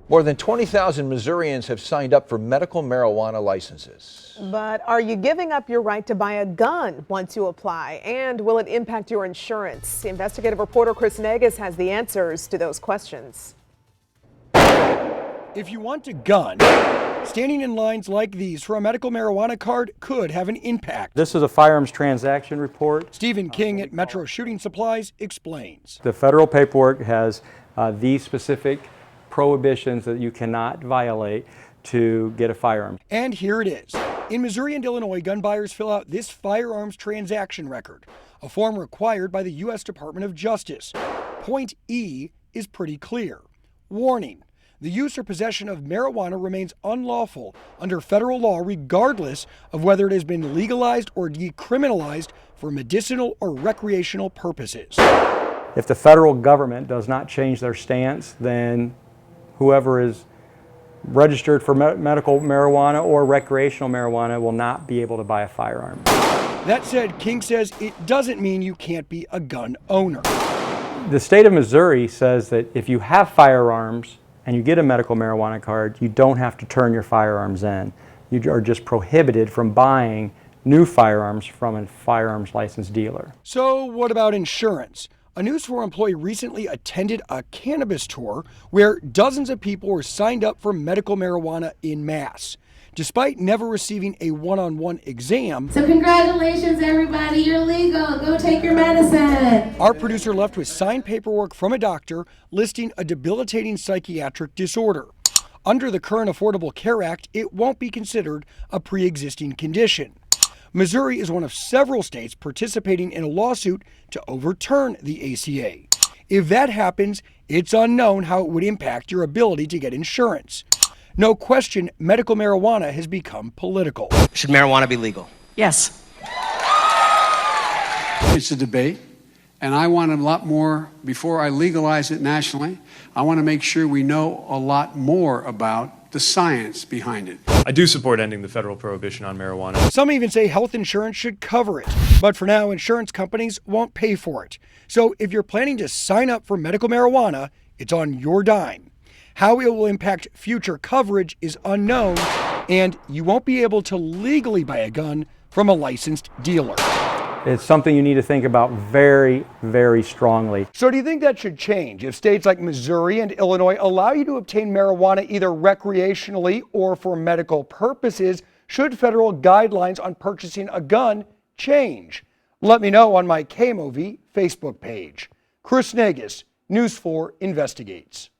More than 20,000 Missourians have signed up for medical marijuana licenses. But are you giving up your right to buy a gun once you apply? And will it impact your insurance? Investigative reporter Chris Negus has the answers to those questions. If you want a gun, standing in lines like these for a medical marijuana card could have an impact. This is a firearms transaction report. Stephen King at Metro Shooting Supplies explains. The federal paperwork has these specific prohibitions that you cannot violate to get a firearm. And here it is. In Missouri and Illinois, gun buyers fill out this firearms transaction record, a form required by the U.S. Department of Justice. Point E is pretty clear. Warning. The use or possession of marijuana remains unlawful under federal law regardless of whether it has been legalized or decriminalized for medicinal or recreational purposes. If the federal government does not change their stance, then whoever is registered for medical marijuana or recreational marijuana will not be able to buy a firearm. That said, King says it doesn't mean you can't be a gun owner. The state of Missouri says that if you have firearms and you get a medical marijuana card, you don't have to turn your firearms in. You are just prohibited from buying new firearms from a firearms licensed dealer. So what about insurance? A News 4 employee recently attended a cannabis tour where dozens of people were signed up for medical marijuana en masse. Despite never receiving a one-on-one exam. So congratulations everybody, you're legal, go take your medicine. Our producer left with signed paperwork from a doctor listing a debilitating psychiatric disorder. Under the current Affordable Care Act, it won't be considered a pre-existing condition. Missouri is one of several states participating in a lawsuit to overturn the ACA. If that happens, it's unknown how it would impact your ability to get insurance. No question, medical marijuana has become political. Should marijuana be legal? Yes. It's a debate, and I want a lot more, before I legalize it nationally, I want to make sure we know a lot more about the science behind it. I do support ending the federal prohibition on marijuana. Some even say health insurance should cover it, but for now, insurance companies won't pay for it. So if you're planning to sign up for medical marijuana, it's on your dime. How it will impact future coverage is unknown, and you won't be able to legally buy a gun from a licensed dealer. It's something you need to think about very, very strongly. So do you think that should change if states like Missouri and Illinois allow you to obtain marijuana either recreationally or for medical purposes? Should federal guidelines on purchasing a gun change? Let me know on my KMOV Facebook page. Chris Negus, News 4 Investigates.